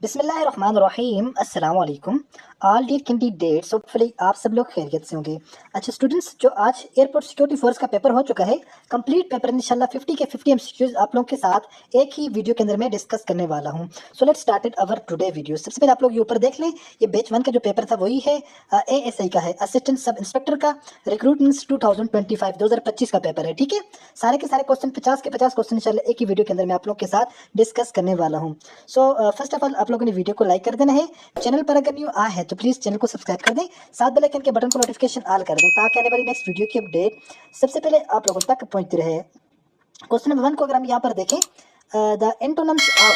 बिस्मिल्लाहिर्रहमानिर्रहीम अस्सलाम वालेकुम ऑल डियर कैंडिडेट्स। होपफुली आप सब लोग खैरियत से होंगे। अच्छा स्टूडेंट्स, जो आज एयरपोर्ट सिक्योरिटी फोर्स का पेपर हो चुका है कंप्लीट पेपर, इंशाल्लाह 50 के 50 एमसीक्यूज आप लोगों के साथ एक ही वीडियो के अंदर मैं डिस्कस करने वाला हूं। So let's start our today video. सबसे पहले आप लोग ये ऊपर देख लें, ये बैच 1 का जो पेपर था वही है एएसआई का है, असिस्टेंट सब इंस्पेक्टर का रिक्रूटमेंट 2025 का पेपर है। ठीक है, सारे के सारे क्वेश्चन 50 के 50 क्वेश्चन इंशाल्लाह एक ही वीडियो के अंदर मैं आप लोग के साथ डिस्कस करने वाला हूँ। सो फर्स्ट ऑफ ऑल आप लोगों ने वीडियो को लाइक कर देना है। चैनल पर अगर न्यू आए हैं तो प्लीज चैनल को सब्सक्राइब कर दें, साथ बेल आइकन के बटन को नोटिफिकेशन ऑल कर दें ताकि आने वाली नेक्स्ट वीडियो की अपडेट सबसे पहले आप लोगों तक पहुंचती रहे। क्वेश्चन नंबर 1 को अगर हम यहाँ पर देखें, द एंटोनिम्स ऑफ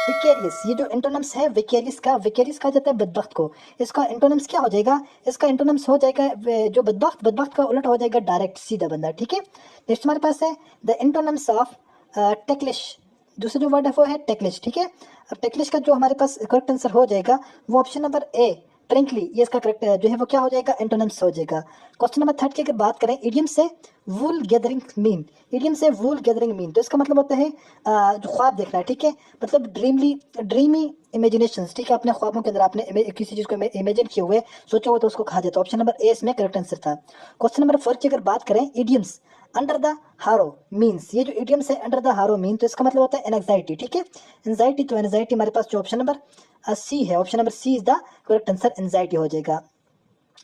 विकेरियस, ये जो एंटोनिम्स है विकेरियस कहा जाता है बदबख्त को। इसका एंटोनिम्स क्या हो जाएगा? इसका एंटोनिम्स हो जाएगा जो बदबख्त का उलट हो जाएगा डायरेक्ट, सीधा बंदा। ठीक है, नेक्स्ट हमारे पास है द एंटोनिम्स ऑफ टेक्लिश। दूसरा जो वर्ड है वो है टेक्लिश। ठीक है, अब टेक्लिश का जो हमारे पास करेक्ट आंसर हो जाएगा वो ऑप्शन नंबर ए प्रिंकली, ये इसका करेक्ट जो है वो क्या हो जाएगा? एंटोनिम्स हो जाएगा। क्वेश्चन नंबर 3 की अगर बात करें, इडियम से वूल गैदरिंग मीन, इडियम से वूल गैदरिंग मीन, तो इसका मतलब होता है जो ख्वाब देखना है। ठीक है, मतलब ड्रीमी इमेजिनेशंस। ठीक है, अपने ख्वाबों के अंदर आपने किसी चीज को इमेजिन किए हुए सोचा हुआ तो उसको कहा जाता है। ऑप्शन नंबर ए इसमें करेक्ट आंसर था। क्वेश्चन नंबर 4 की अगर बात करें, इडियम्स अंडर द हारो मीन्स, ये जो इडियम्स है अंडर द हारो मीन, तो इसका मतलब होता है एंजाइटी। ठीक है, एंजाइटी, तो एंजाइटी हमारे पास जो ऑप्शन नंबर सी है, option number C is the correct answer, anxiety हो जाएगा।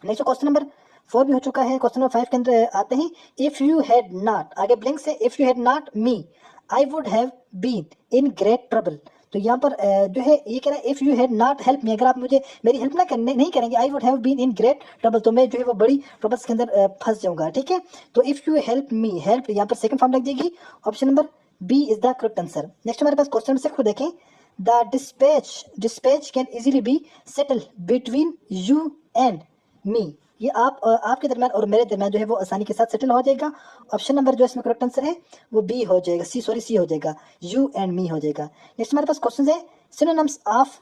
नेक्स्ट क्वेश्चन नंबर 4 भी हो चुका है। क्वेश्चन नंबर 5 के अंदर आते हैं, इफ यू हैड नॉट, आगे ब्लैंक से, if you had not me I would have been in great trouble. तो यहाँ पर जो है ये कह रहा है if you had not help me, अगर आप मुझे मेरी हेल्प ना करने नहीं करेंगे, I would have been in great trouble, तो मैं जो है वो बड़ी ट्रबल्स के अंदर फंस जाऊंगा। ठीक है, तो if you help me, help यहाँ पर सेकंड फॉर्म लग जाएगी, option number B is the correct answer. Next हमारे पास क्वेश्चन नंबर 6 को देखें, the dispatch can easily be settle between you and me, ये आपके दरमियान और मेरे दरमियान जो है वो आसानी के साथ सेटल हो जाएगा। ऑप्शन नंबर जो इसमें करेक्ट आंसर है वो बी हो जाएगा, सी हो जाएगा, यू एंड मी हो जाएगा। नेक्स्ट हमारे पास क्वेश्चन है सिनोनिम्स ऑफ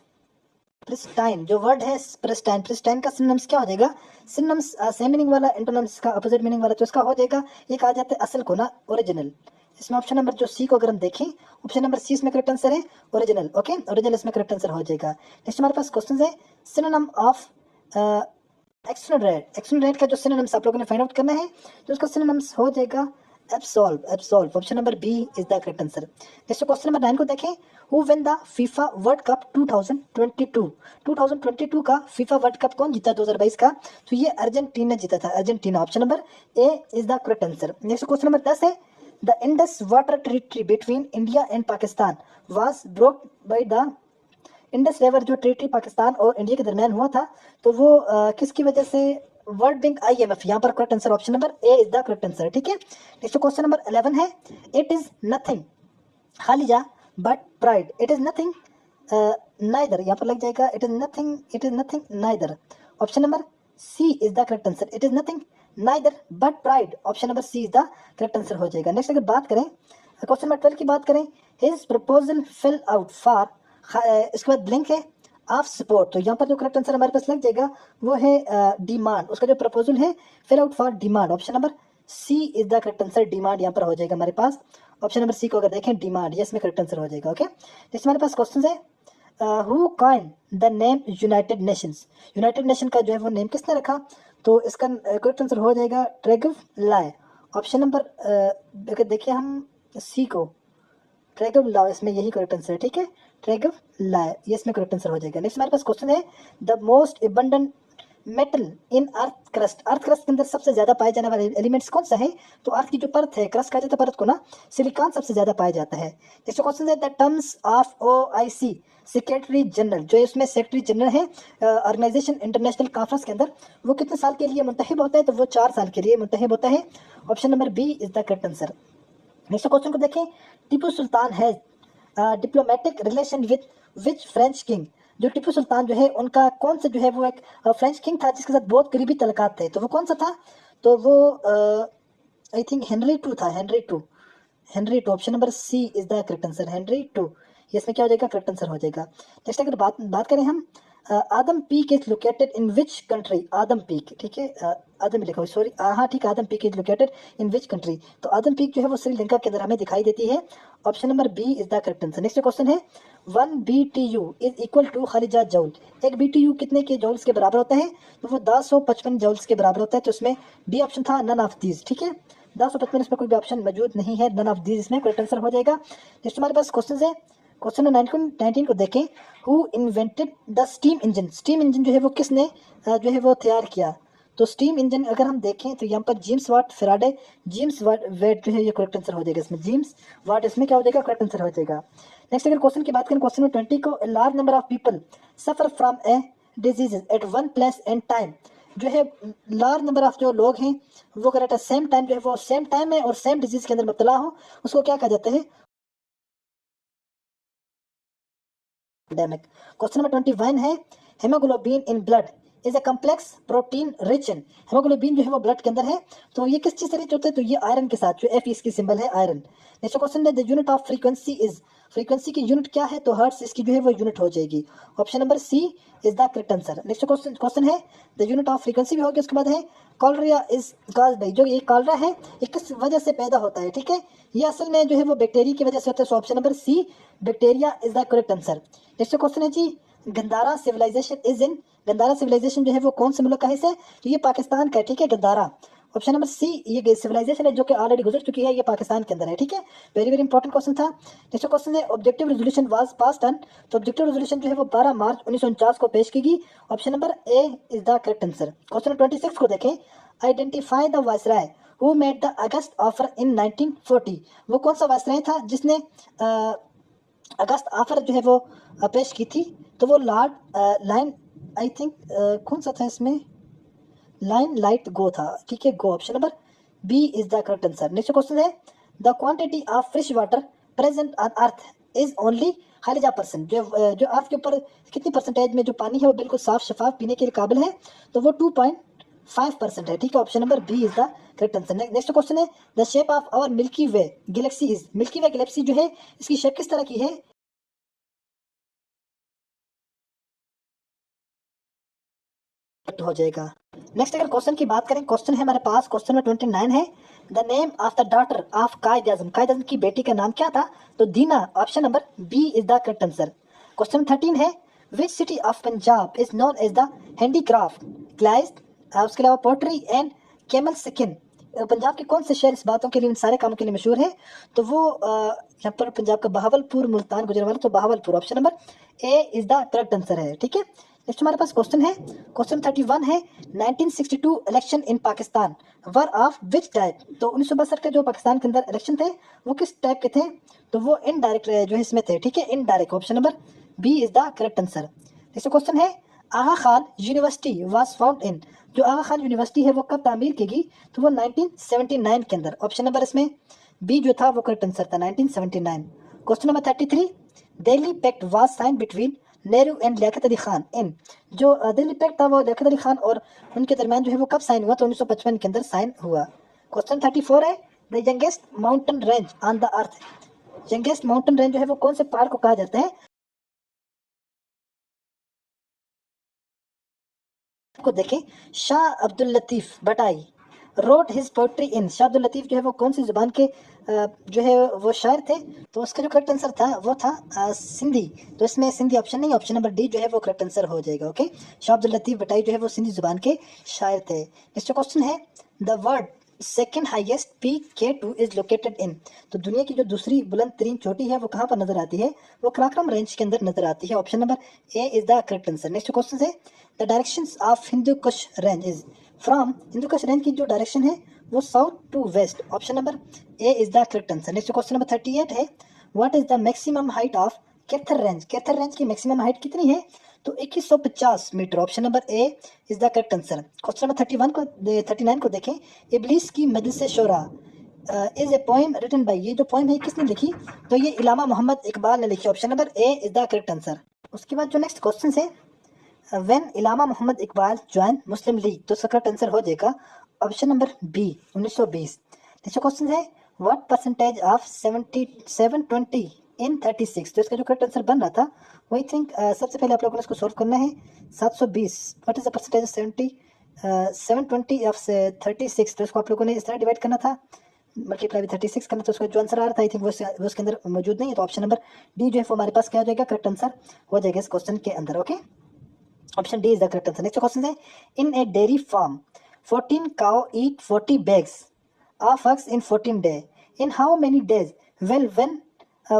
प्रिस्टाइन, जो वर्ड है प्रिस्टाइन का सिनोनिम्स क्या हो जाएगा? सिनोनिम्स सेम मीनिंग वाला, एंटोनिम्स का अपोजिट मीनिंग वाला, तो इसका हो जाएगा, ये कहा जाता है असल को ना, ओरिजिनल। इसमें ऑप्शन नंबर जो सी को अगर हम देखें, ऑप्शन नंबर सी इसमें करेक्ट आंसर है, ओरिजिनल। ओके, ओरिजिनल इसमें करेक्ट आंसर हो जाएगा। नेक्स्ट हमारे पास क्वेश्चन है सिनोनिम ऑफ एक्सोनरेट का जो सिनोनिम्स आप लोगों ने फाइंड आउट करना है, तो उसका सिनोनिम्स हो जाएगा absolve, option number B is the correct answer. Next question number 9 को देखें, who win the FIFA world cup 2022 का फीफा वर्ल्ड कप कौन जीता 2022 का? तो ये अर्जेंटीना जीता था, Argentina, option number A is the correct answer. Next question number 10 है, the Indus water territory between India and Pakistan was broke by the, Indus river जो ट्रीटी पाकिस्तान और इंडिया के दरमियान हुआ था, तो वो किसकी वजह से? वर्ल्ड बैंक IMF, यहाँ पर correct answer option number A is the correct answer. ठीक है, नेक्स्ट क्वेश्चन नंबर 11 है, इट इज नथिंग खालिजा but pride, it is nothing neither, यहाँ पर लग जाएगा it is nothing neither, option number C is the correct answer, it is nothing neither but pride, option number C is the correct answer हो जाएगा। Next अगर बात करें question number 12 की बात करें, his proposal fill out for, इसके बाद ब्लैंक है ऑफ सपोर्ट, तो यहाँ पर जो करेक्ट आंसर हमारे पास लग जाएगा वो है डिमांड, उसका जो प्रपोजल है fill out for demand, option number C is the correct answer, demand यहाँ पर हो जाएगा हमारे पास, ऑप्शन नंबर सी को अगर देखें डिमांड, ये इसमें करेक्ट आंसर हो जाएगा। ओके, नेक्स्ट हमारे पास क्वेश्चन है, who coin the name United Nations, United nation का जो है वो नेम किसने रखा? तो इसका करेक्ट आंसर हो जाएगा ट्रेगव लाई, ऑप्शन नंबर अगर देखिए हम सी को, ट्रेगव लॉ, इसमें यही करेक्ट आंसर है। ठीक है, ट्रेगव लॉ, ये इसमें करेक्ट आंसर हो जाएगा। नेक्स्ट हमारे पास क्वेश्चन है, the most abundant metal in earth crust, earth crust के अंदर सबसे ज्यादा पाए जाने वाले एलिमेंट्स कौन सा है? तो अर्थ की जो परत है, क्रस्ट कहा जाता है परत को ना, सिलिकॉन सबसे ज्यादा पाया जाता है। नेक्स्ट क्वेश्चन है, the terms of OIC secretary general, जो इसमें सेक्रेटरी जनरल है ऑर्गेनाइजेशन इंटरनेशनल कॉन्फ्रेंस के अंदर, वो कितने साल के लिए मुंतखब होता है? तो वो 4 साल के लिए मुंतखब होता है, option number B is the correct answer. Next question को देखें, टीपू सुल्तान है diplomatic relation with which French king, जो टीपू सुल्तान जो है उनका कौन सा जो है वो एक फ्रेंच किंग था जिसके साथ बहुत करीबी तल्लुकात थे, तो वो कौन सा था? तो वो आई थिंक हेनरी टू था, Henry two, option number C is the correct answer, Henry two, ये इसमें क्या हो जाएगा? करेक्ट आंसर हो जाएगा। नेक्स्ट अगर बात करें हम, Adam peak is located in which country, Adam peak, ठीक है, आदम लिखा हुआ, सॉरी, हाँ ठीक, Adam peak is located in which country, तो आदम पीक जो है वो श्रीलंका के अंदर हमें दिखाई देती है, option number B is the correct answer. Next question है, 1 BTU इज इक्वल टू खालिजा जौल। एक BTU कितने के जौल्स के बराबर होता है? तो वो 1055 जौल्स के बराबर होता है। तो इसमें बी ऑप्शन था, नन ऑफ दीज। ठीक है, 1055 इसमें कोई भी ऑप्शन मौजूद नहीं है, नन ऑफ दीज इसमें करेक्ट आंसर हो जाएगा। नेक्स्ट हमारे पास क्वेश्चन है, क्वेश्चन 19 को देखें। Who invented the steam engine? Steam engine जो है वो किसने जो है वो तैयार किया? तो स्टीम इंजन अगर हम देखें तो यहाँ पर James Watt Faraday, James Watt जो है ये करेक्ट आंसर हो जाएगा। इसमें जेम्स वाट इसमें क्या हो जाएगा? करेक्ट आंसर हो जाएगा। नेक्स्ट अगर क्वेश्चन की बात करें, क्वेश्चन 20 को, large number of people suffer from a disease eight one place and time. जो है लार्ज नंबर ऑफ जो लोग हैं वो अगर एट सेम टाइम जो है वो सेम टाइम में और सेम डिजीज के अंदर मुब्तला हो, उसको क्या कहा जाता है? पैंडेमिक। क्वेश्चन नंबर 21 है, haemoglobin in blood is a complex protein rich in. Haemoglobin जो है वो ब्लड के अंदर है, तो ये किस चीज से रिच होता है? तो ये आयरन के साथ, जो एफ इसकी सिंबल है आयरन। नेक्स्ट क्वेश्चन है, the unit of frequency is. Frequency की यूनिट क्या है? तो हर्ट्ज इसकी जो है वो यूनिट हो जाएगी। Option number C is the correct answer. Next question है, द यूनिट ऑफ फ्रीक्वेंसी भी होगी। उसके बाद है, कॉलरिया इज काज्ड बाय। जो ये कॉलरा है ये किस वजह से पैदा होता है? ठीक है, ये असल में जो है वो बैक्टीरिया की वजह से होता है। So option number C bacteria is the correct answer. Next question है जी, Gandhara civilization is in. Gandhara civilization जो है वो कौन से मुल्क का हिस्सा है? तो ये पाकिस्तान का है। ठीक है, गंदारा। ऑप्शन नंबर सी, ये सिविलाइजेशन है जो कि ऑलरेडी गुजर चुकी है, ये पाकिस्तान के अंदर है। ठीक है, वेरी वेरी इंपॉर्टेंट क्वेश्चन था। नेक्स्ट क्वेश्चन है, objective resolution was passed on. तो ऑब्जेक्टिव रेजोल्यूशन जो है वो 12 मार्च 1949 को पेश की गई। Option number A is the correct answer. Question 26 को देखें, identify the viceroy who made the August offer in 1940। वो कौन सा वायसराय था जिसने अगस्त ऑफर जो है वो पेश की थी? तो वो लॉर्ड लाइन, आई थिंक कौन सा था इसमें? लाइन लाइट गो था। ठीक है, go. Option number B is the correct answer. Next question है, the quantity of fresh water present on earth is only खालिजा परसेंट। जो अर्थ के ऊपर कितनी परसेंटेज में जो पानी है वो बिल्कुल साफ शफाफ पीने के लिए काबिल है? तो वो 2.5% है। ठीक है, option number B is the correct answer. Next question है, the shape of our milky way galaxy is. Milky way galaxy जो है इसकी शेप किस तरह की है? हो जाएगा। नेक्स्ट अगर क्वेश्चन की बात करें, क्वेश्चन है हमारे पास, क्वेश्चन में 29 है, the name of the daughter of Quaid Azam. Quaid Azam की बेटी का नाम क्या था? तो Dina. Option number B is the correct answer. Question 13 है, which city of Punjab is known as the handicraft glaze. उसके अलावा pottery and camel skin. Punjab के कौन से शहर इस बातों के लिए, इन सारे कामों के लिए मशहूर है? तो वो यहाँ पर पंजाब का बहावलपुर, मुल्तान, गुजरांवाला। तो Bahawalpur. Option number A is the correct answer है। ठीक है, नेक्स्ट हमारे पास क्वेश्चन है, क्वेश्चन 31 है, 1962 election in Pakistan were of which type. तो 1962 के जो पाकिस्तान के अंदर इलेक्शन थे वो किस टाइप के थे? तो वो इनडायरेक्ट जो है इसमें थे। ठीक है, indirect. Option number B is the correct answer. Next question है, Aga Khan university was found in. जो आगा खान यूनिवर्सिटी है वो कब तामीर की गई? तो वो 1979 के अंदर। ऑप्शन नंबर इसमें बी जो था वो करेक्ट आंसर था, 1979। Question number 33, Delhi pact was sign between Nehru and Liaquat Ali Khan in. जो दिल्ली पैक्ट था वो लियाकत अली खान और उनके दरमियान जो है वो कब साइन हुआ? तो 1955 के अंदर साइन हुआ। क्वेश्चन 34 है, the youngest mountain range on the earth. Youngest mountain range जो है वो कौन से पहाड़ को कहा जाता है? को देखें, Shah Abdul Latif Bhittai wrote his poetry in. Shah Abdul Latif जो है वो कौन सी जुबान के जो है वो शायर थे? तो उसका जो करेक्ट आंसर था वो था सिंधी। तो इसमें सिंधी ऑप्शन नहीं, ऑप्शन नंबर डी जो है वो करेक्ट आंसर हो जाएगा। ओके, शाह अब्दुल लतीफ भटाई जो है वो सिंधी जुबान के शायर थे। नेक्स्ट क्वेश्चन है, the world second highest peak K2 is located इन। तो दुनिया की जो दूसरी बुलंद तरीन चोटी है वो कहाँ पर नजर आती है? वो कराक्रम रेंज के अंदर नजर आती है। Option number A is the correct answer. Next question है, the directions of Hindu Kush range is from. Hindu Kush range की जो डायरेक्शन है वो south to west. Option number A is the correct answer. Next question number 38 है, what is the maximum height of Kirthar range. Kirthar range की maximum height कितनी है? तो 2150 metre. Option number A is the correct answer. Question number 39 को देखें, Iblees ki Majlis Shura is a poem written by. ये जो poem है किसने लिखी? तो ये इलामा मोहम्मद इकबाल ने लिखी। Option number A is the correct answer. उसके बाद जो नेक्स्ट क्वेश्चन है, व्हेन इलामा मोहम्मद इकबाल ज्वाइन मुस्लिम लीग। तो इसका करेक्ट आंसर हो जाएगा option number B, 1920। Next question है, व्हाट परसेंटेज ऑफ 720 इन 36। तो इसका जो करेक्ट आंसर बन रहा था वो आई थिंक सबसे पहले आप लोगों ने इसको सॉल्व करना है। 720, what is the percentage of 720 of 36। तो इसको आप लोगों ने इस तरह डिवाइड करना था, मल्टीप्लाई विद 36 करना, तो उसका जो आंसर आ रहा था आई थिंक वो उसके अंदर मौजूद नहीं है, तो ऑप्शन नंबर डी जो है वो हमारे पास क्या हो जाएगा, करेक्ट आंसर हो जाएगा इस क्वेश्चन के अंदर। Okay, option D is the correct answer. Next question है, इन ए dairy farm 14 cow eat 40 bags of eggs in 14 days. In how many days will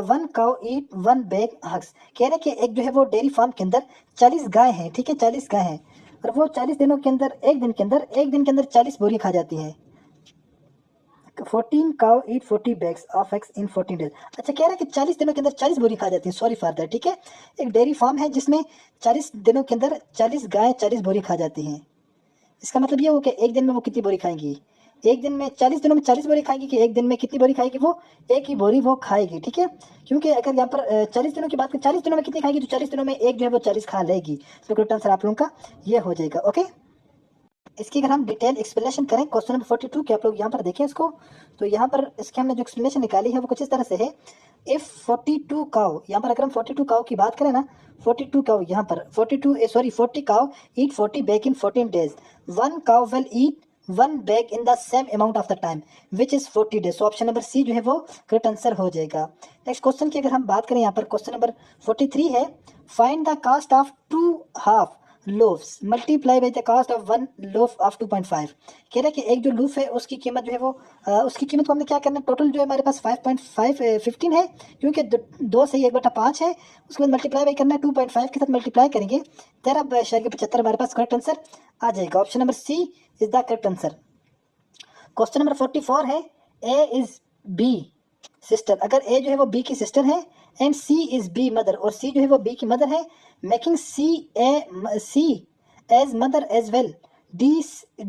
one cow eat one bag eggs? कह रहे कि एक जो है वो डेयरी फार्म के अंदर 40 गाय हैं, ठीक है, 40 गाय हैं, और वो 40 दिनों के अंदर एक दिन के अंदर 40 बोरी खा जाती हैं। 14 cow eat 40 bags of eggs in 14 days। अच्छा, कह रहा है कि 40 दिनों के अंदर 40 बोरी खा जाती हैं, सॉरी फॉर दैट, ठीक है। एक डेयरी फार्म है जिसमें 40 दिनों के अंदर 40 गाय 40 बोरी खा जाती हैं। इसका मतलब ये हो कि एक दिन में वो कितनी बोरी खाएंगी, एक दिन में 40 दिनों में 40 बोरी खाएंगी, कि एक दिन में कितनी बोरी खाएगी, वो एक ही बोरी वो खाएगी, ठीक है। क्योंकि अगर यहाँ पर 40 दिनों की बात करें, 40 दिनों में कितनी खाएगी, तो 40 दिनों में एक जो है वो 40 खा लेगी। तो करेक्ट आंसर आप लोगों का ये हो जाएगा। ओके, इसकी अगर हम डिटेल एक्सप्लेनेशन करें क्वेश्चन नंबर 42 के, आप लोग यहाँ पर देखें इसको, तो यहाँ पर इसके हमने जो एक्सप्लेनेशन निकाली है वो कुछ इस तरह से है। इफ 42 काउ, यहाँ पर अगर हम 42 काउ की बात करें ना, 42 काउ यहाँ पर 40 cow eat 40 bag in 14 days, one cow will eat one bag in the same amount of the time which is 40 days. So option number C जो है वो करेक्ट आंसर हो जाएगा। नेक्स्ट क्वेश्चन की अगर हम बात करें, यहाँ पर क्वेश्चन नंबर 43 है, find the cost of 2 half loaves multiply by the cost of one loaf of 2.5। कह रहा है कि एक जो लूफ है उसकी कीमत जो है वो उसकी कीमत को हमने क्या करना है, टोटल जो है हमारे पास 5.15 है, क्योंकि 2 से 1/5 है, उसके बाद मल्टीप्लाई बाई करना है 2.5 के साथ मल्टीप्लाई करेंगे 13.75 हमारे पास करेक्ट आंसर आ जाएगा। Option number C is the correct answer. Question number 44 है, ए इज बी सिस्टर, अगर ए जो है वो बी की सिस्टर है and C is B mother, और सी जो है वो बी की मदर है, making C as mother as well, D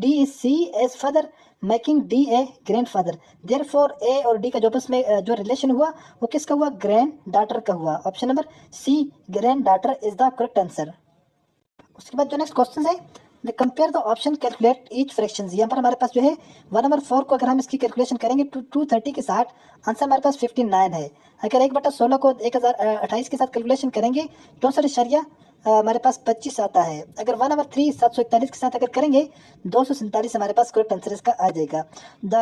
is C as father, making D a grandfather. Therefore A और डी का जो आपस में जो रिलेशन हुआ वो किसका हुआ, ग्रैंड डॉटर का हुआ। Option number C granddaughter is the correct answer. उसके बाद जो नेक्स्ट क्वेश्चन है, compare the option calculate each fraction, यहाँ पर हमारे पास जो है 1/4 को अगर हम इसकी कैलकुलेशन करेंगे 230 के साथ, आंसर हमारे पास 59 है। अगर 1/16 को 1028 के साथ कैलकुलेशन करेंगे 64 हमारे पास 25 आता है। अगर 1/3 741 के साथ अगर करेंगे 247 हमारे पास करेक्ट आंसर इसका आ जाएगा। द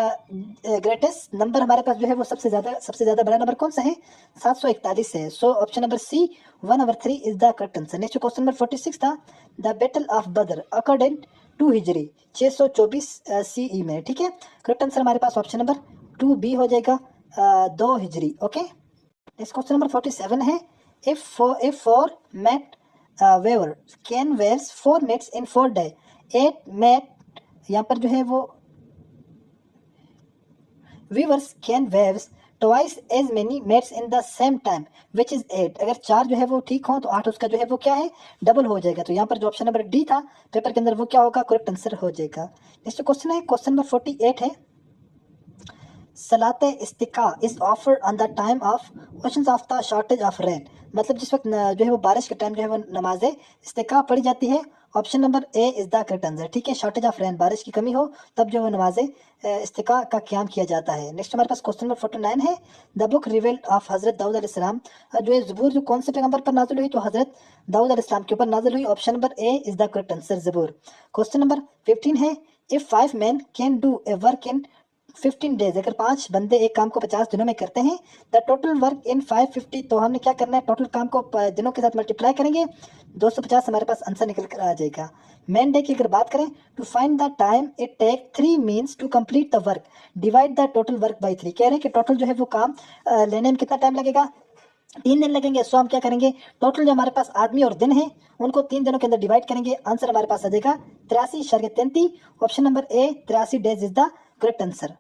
ग्रेटेस्ट नंबर हमारे पास जो है वो सबसे ज़्यादा बड़ा नंबर कौन सा है, 741 है। So option number C 1/3 is the correct answer. Next question number 46 था, the battle of Badr according 2 हिजरी 624 CE में, ठीक है। करेक्ट आंसर हमारे पास ऑप्शन नंबर 2 बी हो जाएगा, 2 हिजरी। ओके, नेक्स्ट क्वेश्चन नंबर 47 है, if four mat weaver can wears 4 mats in 4 day 8 mat, यहाँ पर जो है वो weavers can weaves twice as many mats in the same time which is 8। अगर 4 जो है वो ठीक हो तो 8 उसका जो है वो क्या है, डबल हो जाएगा। तो यहाँ पर जो ऑप्शन नंबर डी था पेपर के अंदर वो क्या होगा, करेक्ट आंसर हो जाएगा। नेक्स्ट क्वेश्चन है, क्वेश्चन नंबर 48 है, सलात इस्तिका is offered on the time of question of the shortage of rain, मतलब जिस वक्त जो है वो बारिश के टाइम जो है वो नमाज इस्तिका पढ़ी जाती है। Option number A is the correct answer, ठीक है। शॉर्टेज ऑफ रेन, बारिश की कमी हो तब जो है नमाज इस्तिका का क़याम किया जाता है। नेक्स्ट हमारे पास क्वेश्चन नंबर 49 है, द बुक रिवील्ड ऑफ हजरत दाऊद अलैहिस्सलाम, जो है ज़बूर जो कौन से पैगंबर पर नाज़िल हुई, तो हजरत दाऊद अलैहिस्सलाम के ऊपर नाज़िल हुई। Option number A is the correct answer, ज़बूर। क्वेश्चन नंबर 15 है, if 5 men can do a work in 15 days, अगर 5 बंदे एक काम को 50 दिनों में करते हैं, द टोटल वर्क इन 550, तो हमने क्या करना है, टोटल काम को दिनों के साथ मल्टीप्लाई करेंगे 250 हमारे पास आंसर निकल कर आ जाएगा। मैन डे की अगर बात करें, to find the time it take 3 means to complete the work divide the total work by 3। कह रहे हैं कि टोटल जो है वो काम लेने में कितना टाइम लगेगा, 3 दिन लगेंगे। सो हम क्या करेंगे, टोटल जो हमारे पास आदमी और दिन है उनको 3 दिनों के अंदर डिवाइड करेंगे, आंसर हमारे पास आ जाएगा 83.33। Option number A 83 days is the correct answer.